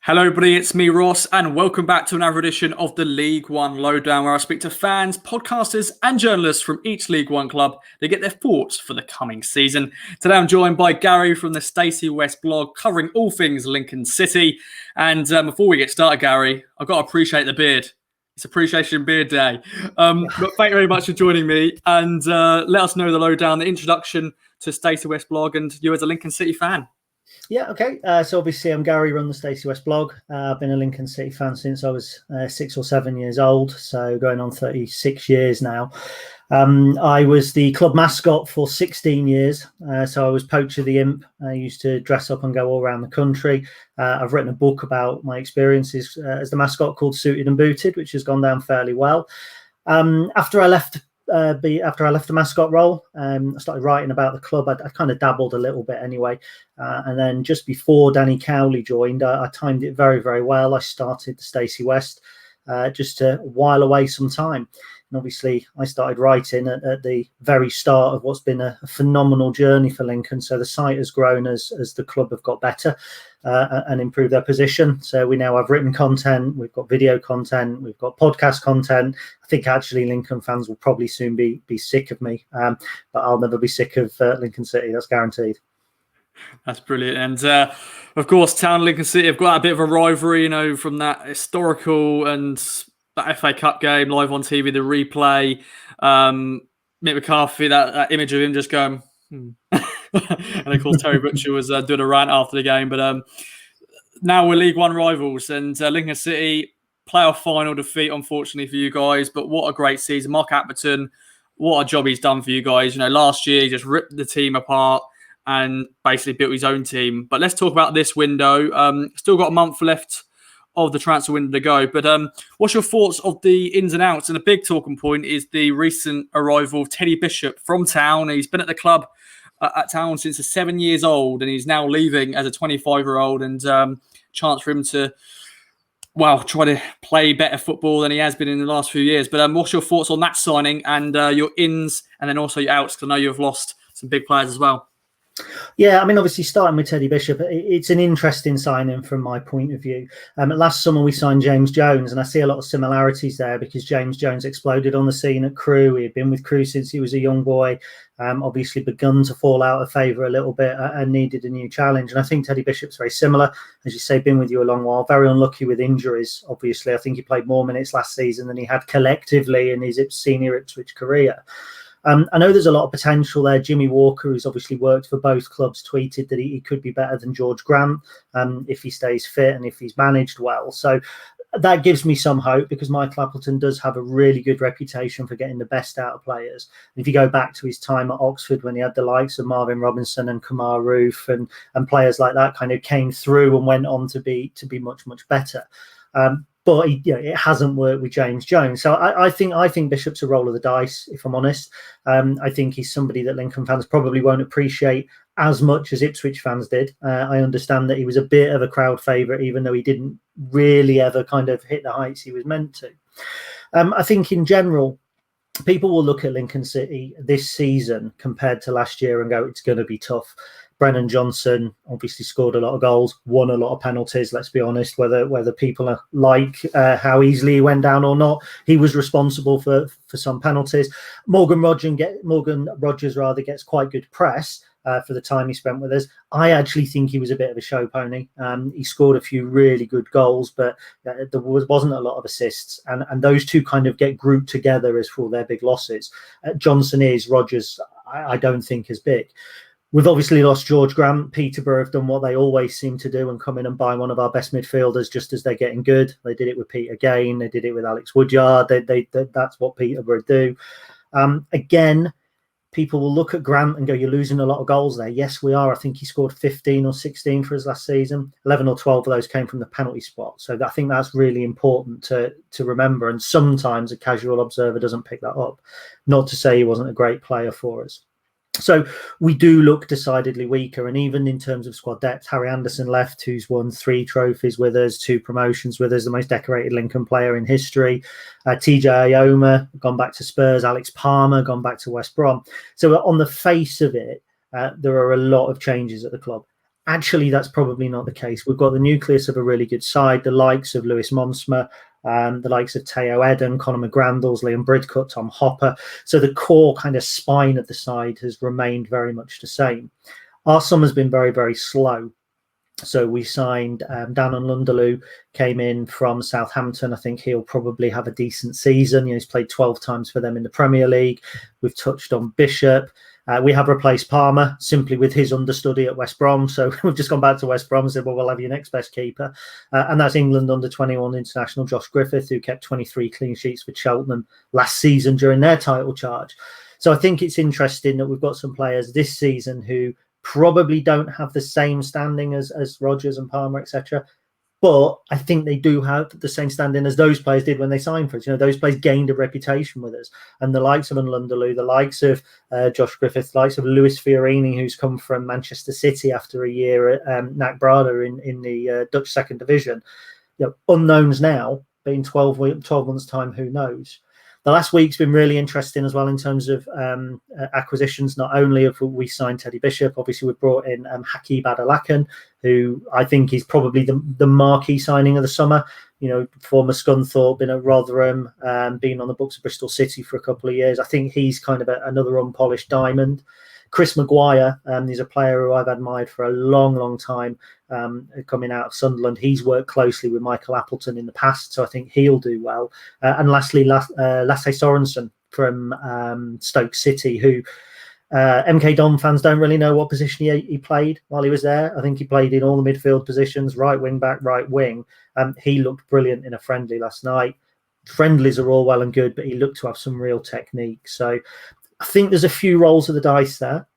Hello, everybody. It's me, Ross, and welcome back to another edition of the League One Lowdown, where I speak to fans, podcasters, and journalists from each League One club to get their thoughts for the coming season. Today, I'm joined by Gary from the Stacey West blog, covering all things Lincoln City. And before we get started, Gary, I've got to appreciate the beard. It's Appreciation Beard Day. But thank you very much for joining me, and let us know the lowdown, the introduction to Stacey West blog, and you as a Lincoln City fan. Yeah, okay. So obviously I'm Gary, run the Stacey West blog. I've been a Lincoln City fan since I was 6 or 7 years old, so going on 36 years now. I was the club mascot for 16 years, so I was Poacher the Imp. I used to dress up and go all around the country. I've written a book about my experiences as the mascot called Suited and Booted, which has gone down fairly well. After I left the mascot role, I started writing about the club. I kind of dabbled a little bit anyway. And then just before Danny Cowley joined, I timed it very, very well. I started the Stacey West just to while away some time. And obviously, I started writing at the very start of what's been a phenomenal journey for Lincoln. So the site has grown as the club have got better and improved their position. So we now have written content, we've got video content, we've got podcast content. I think actually Lincoln fans will probably soon be sick of me, but I'll never be sick of Lincoln City. That's guaranteed. That's brilliant. And of course, Town and Lincoln City have got a bit of a rivalry, from that historical and that FA Cup game live on TV, the replay. Mick McCarthy, that image of him just going, and of course, Terry Butcher was doing a rant after the game. But now we're League One rivals, and Lincoln City playoff final defeat, unfortunately for you guys. But what a great season. Mark Atherton, what a job he's done for you guys. Last year he just ripped the team apart and basically built his own team. But let's talk about this window. Still got a month left of the transfer window to go. But what's your thoughts of the ins and outs? And a big talking point is the recent arrival of Teddy Bishop from Town. He's been at the club at Town since he's 7 years old, and he's now leaving as a 25-year-old. And chance for him to, try to play better football than he has been in the last few years. But what's your thoughts on that signing and your ins and then also your outs? Because I know you've lost some big players as well. Yeah, I mean, obviously starting with Teddy Bishop, it's an interesting signing from my point of view. Last summer we signed James Jones, and I see a lot of similarities there because James Jones exploded on the scene at Crewe. He had been with Crewe since he was a young boy, obviously begun to fall out of favour a little bit and needed a new challenge. And I think Teddy Bishop's very similar. As you say, been with you a long while, very unlucky with injuries, obviously. I think he played more minutes last season than he had collectively in his senior Ipswich career. I know there's a lot of potential there. Jimmy Walker, who's obviously worked for both clubs, tweeted that he could be better than George Grant if he stays fit and if he's managed well. So that gives me some hope because Michael Appleton does have a really good reputation for getting the best out of players. And if you go back to his time at Oxford when he had the likes of Marvin Robinson and Kamar Roof and players like that kind of came through and went on to be much, much better. But it hasn't worked with James Jones. So I think Bishop's a roll of the dice, if I'm honest. I think he's somebody that Lincoln fans probably won't appreciate as much as Ipswich fans did. I understand that he was a bit of a crowd favourite, even though he didn't really ever kind of hit the heights he was meant to. I think in general, people will look at Lincoln City this season compared to last year and go, it's going to be tough. Brennan Johnson obviously scored a lot of goals, won a lot of penalties. Let's be honest, whether people like how easily he went down or not, he was responsible for some penalties. Morgan Rogers gets quite good press for the time he spent with us. I actually think he was a bit of a show pony. He scored a few really good goals, but there wasn't a lot of assists. And those two kind of get grouped together as for their big losses. Johnson is, Rogers, I don't think as big. We've obviously lost George Grant. Peterborough have done what they always seem to do and come in and buy one of our best midfielders just as they're getting good. They did it with Peter Gain. They did it with Alex Woodyard. That's what Peterborough do. Again, people will look at Grant and go, you're losing a lot of goals there. Yes, we are. I think he scored 15 or 16 for us last season. 11 or 12 of those came from the penalty spot. So I think that's really important to remember. And sometimes a casual observer doesn't pick that up. Not to say he wasn't a great player for us. So we do look decidedly weaker. And even in terms of squad depth, Harry Anderson left, who's won 3 trophies with us, 2 promotions with us, the most decorated Lincoln player in history. TJ Ioma, gone back to Spurs. Alex Palmer, gone back to West Brom. So on the face of it, there are a lot of changes at the club. Actually, that's probably not the case. We've got the nucleus of a really good side, the likes of Lewis Monsma, the likes of Teo Eden, Conor McGrandles, Liam Bridcut, Tom Hopper. So the core kind of spine of the side has remained very much the same. Our summer's been very, very slow. So we signed Dan Lunderloo, came in from Southampton. I think he'll probably have a decent season. He's played 12 times for them in the Premier League. We've touched on Bishop. We have replaced Palmer simply with his understudy at West Brom. So we've just gone back to West Brom and said, well, we'll have your next best keeper. And that's England under-21 international Josh Griffith, who kept 23 clean sheets with Cheltenham last season during their title charge. So I think it's interesting that we've got some players this season who probably don't have the same standing as Rodgers and Palmer, etc. But I think they do have the same standing as those players did when they signed for us. Those players gained a reputation with us. And the likes of Lunderloo, the likes of Josh Griffith, the likes of Lewis Fiorini, who's come from Manchester City after a year at NAC Breda in the Dutch second division. Unknowns now, but in 12 months' time, who knows? The last week's been really interesting as well in terms of acquisitions. Not only have we signed Teddy Bishop, obviously we've brought in Hakib Adelakan, who I think is probably the marquee signing of the summer. Former Scunthorpe, been at Rotherham, been on the books of Bristol City for a couple of years. I think he's kind of another unpolished diamond. Chris Maguire, he's a player who I've admired for a long, long time, coming out of Sunderland. He's worked closely with Michael Appleton in the past, so I think he'll do well. And lastly, Lasse Sorensen from Stoke City, who MK Don fans don't really know what position he played while he was there. I think he played in all the midfield positions, right wing back, right wing. He looked brilliant in a friendly last night. Friendlies are all well and good, but he looked to have some real technique. So I think there's a few rolls of the dice there.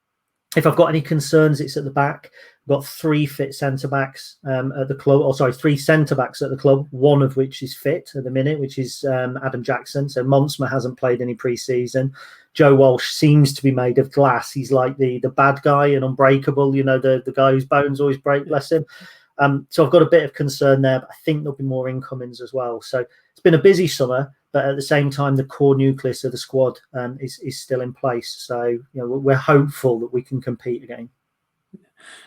If I've got any concerns, it's at the back. I've got 3 fit centre-backs at the club. 3 centre-backs at the club, one of which is fit at the minute, which is Adam Jackson. So Monsma hasn't played any pre-season. Joe Walsh seems to be made of glass. He's like the bad guy and unbreakable, the guy whose bones always break, bless him. So I've got a bit of concern there, but I think there'll be more incomings as well. So it's been a busy summer, but at the same time, the core nucleus of the squad is still in place. So we're hopeful that we can compete again.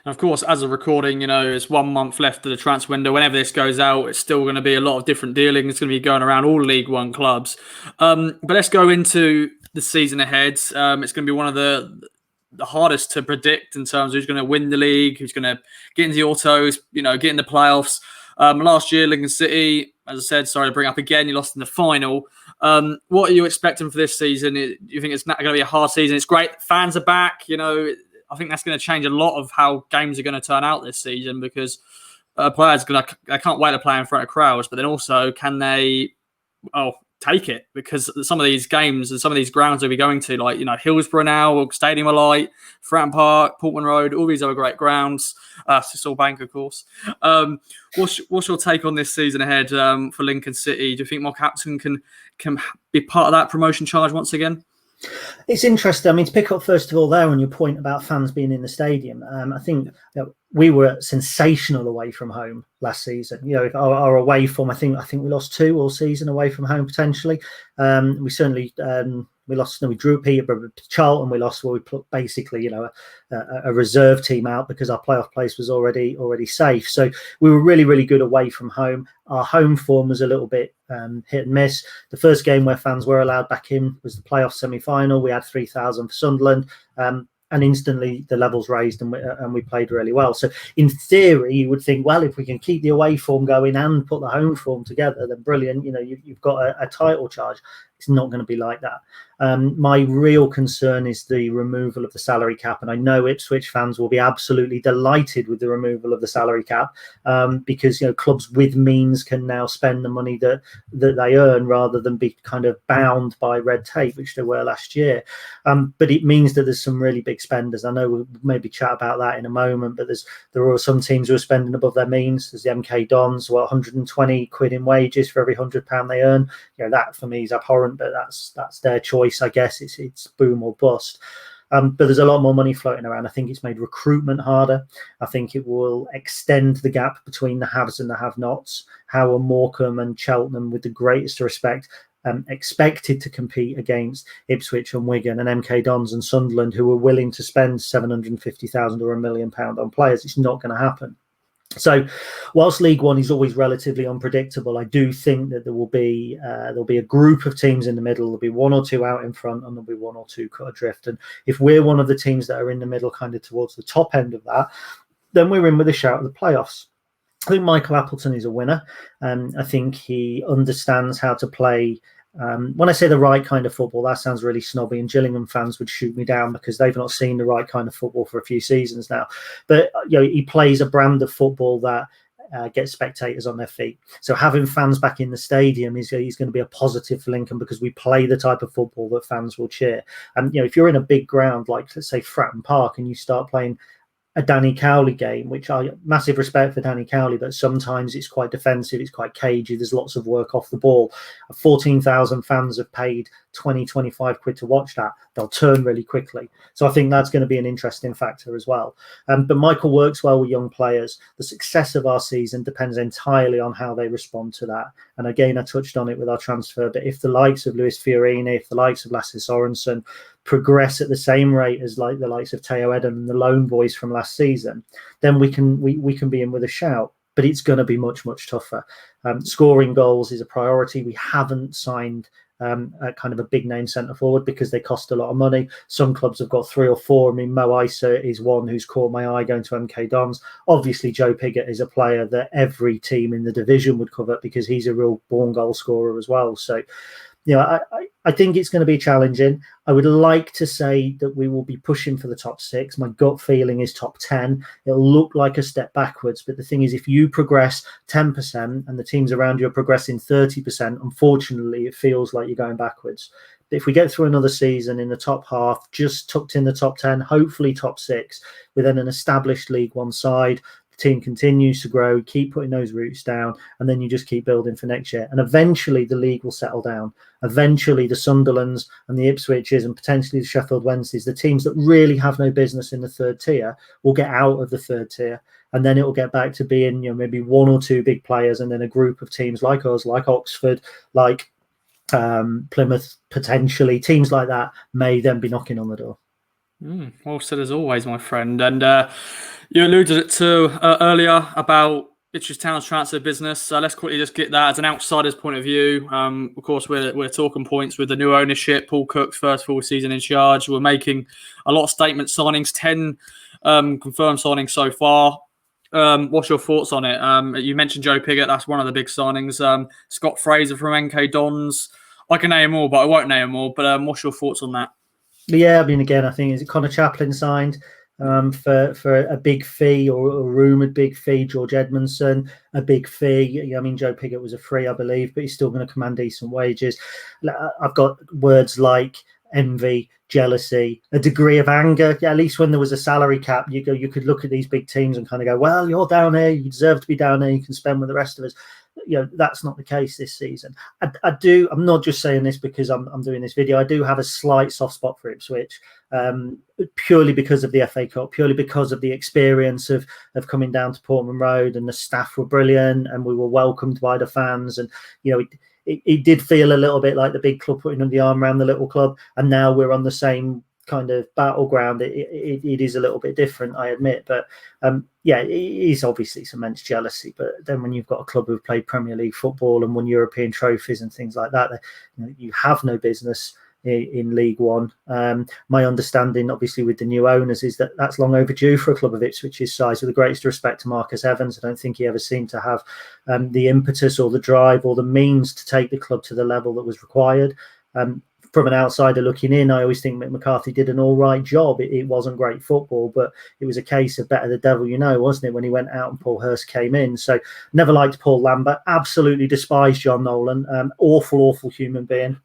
And of course, as a recording, it's 1 month left of the transfer window. Whenever this goes out, it's still going to be a lot of different dealings. It's going to be going around all League One clubs. But let's go into the season ahead. It's going to be one of the hardest to predict in terms of who's going to win the league, who's going to get into the autos, get in the playoffs. Last year, Lincoln City, as I said, sorry to bring up again, you lost in the final. What are you expecting for this season? Do you think it's not going to be a hard season? It's great. Fans are back. I think that's going to change a lot of how games are going to turn out this season because players they can't wait to play in front of crowds, but then also can they take it? Because some of these games and some of these grounds they'll be going to, like Hillsborough now, Stadium of Light, Fratton Park, Portman Road, all these other great grounds. Sissel Bank, of course. What's your take on this season ahead for Lincoln City? Do you think Mark Appleton can be part of that promotion charge once again? It's interesting. To pick up first of all there on your point about fans being in the stadium, I think we were sensational away from home last season. Our away form, I think we lost 2 all season away from home potentially. We certainly we lost. We drew Peterborough, Charlton. We lost. We put basically a reserve team out because our playoff place was already safe. So we were really, really good away from home. Our home form was a little bit hit and miss. The first game where fans were allowed back in was the playoff semi-final. We had 3,000 for Sunderland. And instantly the levels raised and we played really well. So in theory, you would think, well, if we can keep the away form going and put the home form together, then brilliant. You've got a title charge. It's not going to be like that. My real concern is the removal of the salary cap. And I know Ipswich fans will be absolutely delighted with the removal of the salary cap because, clubs with means can now spend the money that they earn rather than be kind of bound by red tape, which they were last year. But it means that there's some really big spenders. I know we'll maybe chat about that in a moment, but there are some teams who are spending above their means. There's the MK Dons, 120 quid in wages for every £100 they earn. That for me is abhorrent, but that's their choice, I guess. It's boom or bust. But there's a lot more money floating around. I think it's made recruitment harder. I think it will extend the gap between the haves and the have-nots. Howard Morecambe and Cheltenham, with the greatest respect, expected to compete against Ipswich and Wigan and MK Dons and Sunderland, who were willing to spend 750,000 or £1 million on players. It's not going to happen. So, whilst League One is always relatively unpredictable, I do think that there'll be a group of teams in the middle. There'll be one or two out in front, and there'll be one or two cut adrift. And if we're one of the teams that are in the middle, kind of towards the top end of that, then we're in with a shout at the playoffs. I think Michael Appleton is a winner. I think he understands how to play. When I say the right kind of football, that sounds really snobby, and Gillingham fans would shoot me down because they've not seen the right kind of football for a few seasons now. But he plays a brand of football that gets spectators on their feet. So having fans back in the stadium is going to be a positive for Lincoln, because we play the type of football that fans will cheer. And if you're in a big ground like, let's say, Fratton Park, and you start playing a Danny Cowley game, which I massive respect for Danny Cowley, but sometimes it's quite defensive, it's quite cagey, there's lots of work off the ball. 14,000 fans have paid 20-25 quid to watch that. They'll turn really quickly. So I think that's going to be an interesting factor as well. But Michael works well with young players. The success of our season depends entirely on how they respond to that. And again, I touched on it with our transfer, but if the likes of Luis Fiorini, if the likes of Lasse Sorensen progress at the same rate as like the likes of Theo Eden and the Lone Boys from last season, then we can be in with a shout. But it's going to be much, much tougher. Scoring goals is a priority. We haven't signed a kind of a big name centre forward because they cost a lot of money. Some clubs have got 3 or 4. I mean, Mo Isa is one who's caught my eye going to MK Dons. Obviously, Joe Pigott is a player that every team in the division would covet because he's a real born goal scorer as well. So, I think it's going to be challenging. I would like to say that we will be pushing for the top 6. My gut feeling is top 10. It'll look like a step backwards, but the thing is, if you progress 10% and the teams around you are progressing 30%, unfortunately, it feels like you're going backwards. But if we get through another season in the top half, just tucked in the top 10, hopefully top 6, with then an established League One side, team continues to grow, keep putting those roots down, and then you just keep building for next year. And eventually the league will settle down. Eventually the Sunderlands and the Ipswiches and potentially the Sheffield Wednesdays, the teams that really have no business in the third tier, will get out of the third tier. And then it will get back to being, maybe 1 or 2 big players, and then a group of teams like us, like Oxford, like Plymouth, potentially. Teams like that may then be knocking on the door. Well said as always, my friend. And you alluded it to earlier about Ipswich Town's transfer business. So let's quickly just get that as an outsider's point of view. Of course, we're talking points with the new ownership. Paul Cook's first full season in charge. We're making a lot of statement signings, 10 confirmed signings so far. What's your thoughts on it? You mentioned Joe Pigott. That's one of the big signings. Scott Fraser from NK Dons. I can name them all, but I won't name them all. But what's your thoughts on that? Yeah, I mean, again, I think, is it Connor Chaplin signed for a big fee, or a rumoured big fee? George Edmondson, a big fee. I mean, Joe Pigott was a free, I believe, but he's still going to command decent wages. I've got words like envy, jealousy, a degree of anger. Yeah, at least when there was a salary cap, you could look at these big teams and kind of go, well, you're down here, you deserve to be down there, you can spend with the rest of us. That's not the case this season. I'm not just saying this because I'm doing this video. I do have a slight soft spot for Ipswich, purely because of the FA Cup, purely because of the experience of coming down to Portman Road, and the staff were brilliant and we were welcomed by the fans. And it did feel a little bit like the big club putting the arm around the little club, and now we're on the same kind of battleground. It is a little bit different, I admit, but it is obviously some immense jealousy. But then when you've got a club who've played Premier League football and won European trophies and things like that, you have no business in League One. My understanding, obviously, with the new owners, is that that's long overdue for a club of Ipswich's size. With the greatest respect to Marcus Evans, I don't think he ever seemed to have the impetus or the drive or the means to take the club to the level that was required. From an outsider looking in, I always think Mick McCarthy did an all right job. It wasn't great football, but it was a case of better the devil you know, wasn't it, when he went out and Paul Hurst came in. So never liked Paul Lambert, absolutely despised John Nolan, awful human being.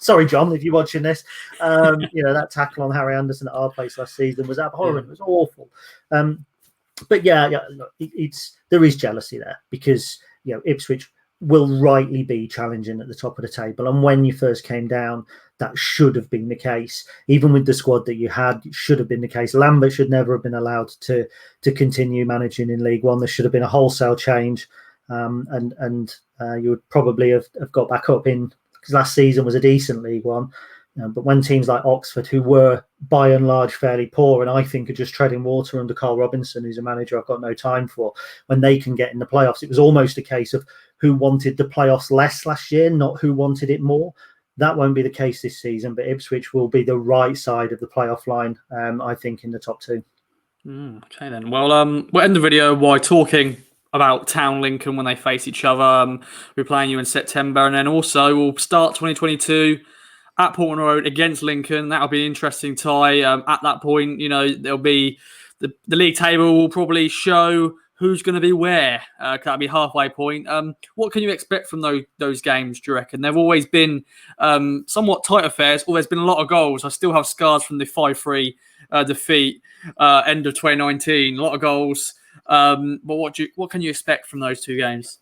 Sorry, John, if you're watching this. That tackle on Harry Anderson at our place last season was abhorrent. It was awful. But there is jealousy there, because Ipswich will rightly be challenging at the top of the table. And when you first came down, that should have been the case. Even with the squad that you had, it should have been the case. Lambert should never have been allowed to continue managing in League One. There should have been a wholesale change. and you would probably have got back up in, because last season was a decent League One. But when teams like Oxford, who were by and large fairly poor, and I think are just treading water under Carl Robinson, who's a manager I've got no time for, when they can get in the playoffs, it was almost a case of who wanted the playoffs less last year, not who wanted it more. That won't be the case this season, but Ipswich will be the right side of the playoff line, I think, in the top two. Okay then. Well, we'll end the video by talking about Town Lincoln when they face each other. We're playing you in September, and then also we'll start 2022 at Portman Road against Lincoln. That'll be an interesting tie. At that point, there'll be the league table will probably show who's going to be where. That'll be halfway point. What can you expect from those games, do you reckon? They've always been somewhat tight affairs, or there's been a lot of goals. I still have scars from the 5-3 defeat end of 2019. A lot of goals. But what can you expect from those two games?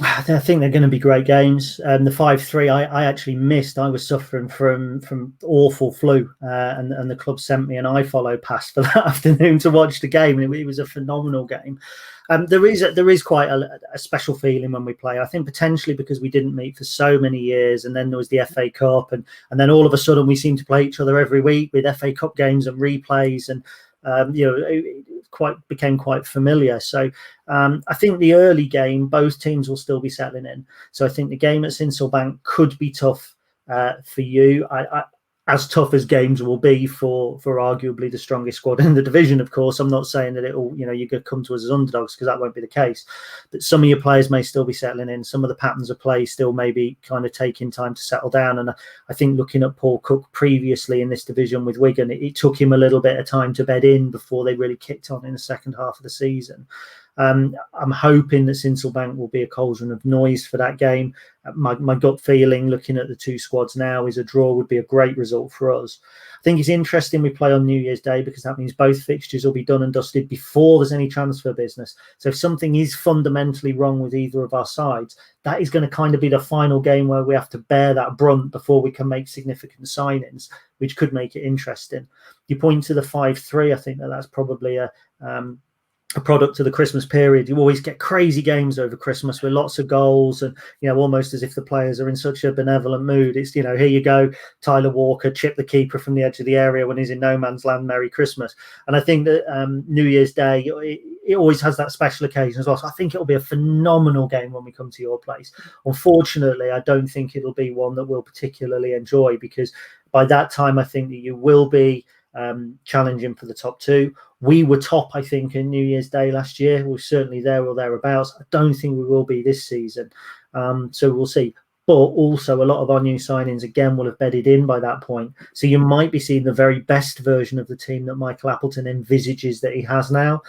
I think they're going to be great games. The 5-3 I actually missed. I was suffering from awful flu, and the club sent me an iFollow pass for that afternoon to watch the game, and it was a phenomenal game. There is quite a special feeling when we play. I think potentially because we didn't meet for so many years, and then there was the FA Cup, and then all of a sudden we seem to play each other every week with FA Cup games and replays, and it became quite familiar. So I think the early game, both teams will still be settling in. So I think the game at Sincilbank could be tough for you. As tough as games will be for arguably the strongest squad in the division, of course. I'm not saying that it'll, you're going to come to us as underdogs, because that won't be the case. But some of your players may still be settling in. Some of the patterns of play still may be kind of taking time to settle down. And I think looking at Paul Cook previously in this division with Wigan, it took him a little bit of time to bed in before they really kicked on in the second half of the season. I'm hoping that Sincilbank will be a cauldron of noise for that game. My gut feeling, looking at the two squads now, is a draw would be a great result for us. I think it's interesting we play on New Year's Day, because that means both fixtures will be done and dusted before there's any transfer business. So if something is fundamentally wrong with either of our sides, that is going to kind of be the final game where we have to bear that brunt before we can make significant signings, which could make it interesting. You point to the 5-3, I think that's probably a product of the Christmas period. You always get crazy games over Christmas with lots of goals, and almost as if the players are in such a benevolent mood. It's here you go, Tyler Walker chip the keeper from the edge of the area when he's in no man's land, Merry Christmas. And I think that New Year's Day, it always has that special occasion as well. So I think it'll be a phenomenal game when we come to your place. Unfortunately, I don't think it'll be one that we'll particularly enjoy, because by that time I think that you will be challenging for the top two. We were top, I think, in New Year's Day last year. We're certainly there or thereabouts. I don't think we will be this season. So we'll see. But also a lot of our new signings, again, will have bedded in by that point. So you might be seeing the very best version of the team that Michael Appleton envisages that he has now.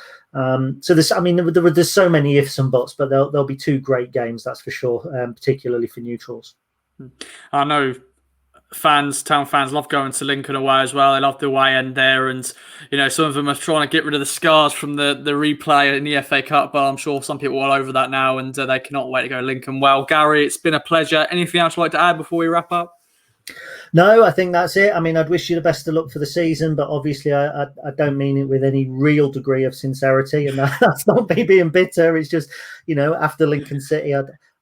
So there's so many ifs and buts, but there'll be two great games, that's for sure, particularly for neutrals. I know Town fans love going to Lincoln away as well. They love the away end there, and some of them are trying to get rid of the scars from the replay in the FA Cup, but I'm sure some people are over that now, and they cannot wait to go to Lincoln. Well, Gary, it's been a pleasure. Anything else you'd like to add before we wrap up? No, I think that's it. I'd wish you the best of luck for the season, but obviously I don't mean it with any real degree of sincerity, and that's not me being bitter. It's just, after Lincoln City,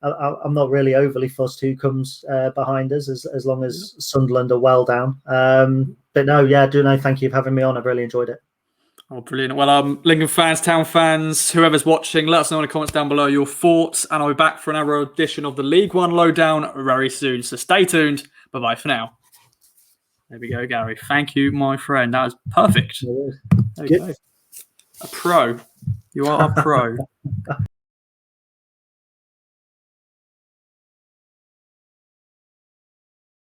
I'm not really overly fussed who comes behind us, as long as Sunderland are well down. But no, thank you for having me on. I've really enjoyed it. Oh, brilliant. Well, Lincoln fans, Town fans, whoever's watching, let us know in the comments down below your thoughts, and I'll be back for another edition of the League One Lowdown very soon. So stay tuned. Bye-bye for now. There we go, Gary. Thank you, my friend. That was perfect. There we go. A pro. You are a pro.